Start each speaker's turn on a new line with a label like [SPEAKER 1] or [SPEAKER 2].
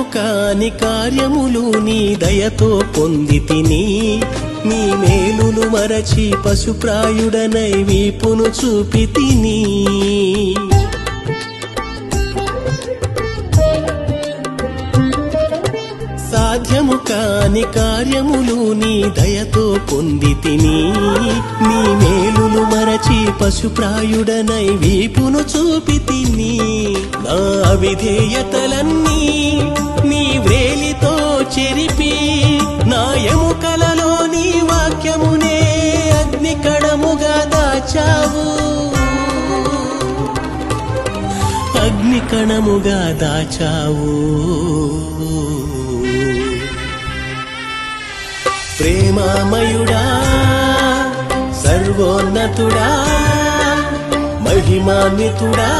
[SPEAKER 1] సాధ్యము కాని కార్యములు నీ దయతో పొందితిని నీ మేలులు మరచి పశుప్రాయుడనై వీపును చూపితిని సాధ్యము కాని కార్యములు నీ దయతో పొందితిని నీ మేలులు మరచి పశుప్రాయుడనై వీపును చూపితిని నా అవిధేయతలన్నీ నీ వ్రేలితో చెరిపి నా ఎముకలలో నీ వాక్యమునే అగ్నికణముగా దాచావు అగ్నికణముగా దాచావు ప్రేమామయుడా సర్వోన్నతుడా మహిమాన్వితుడా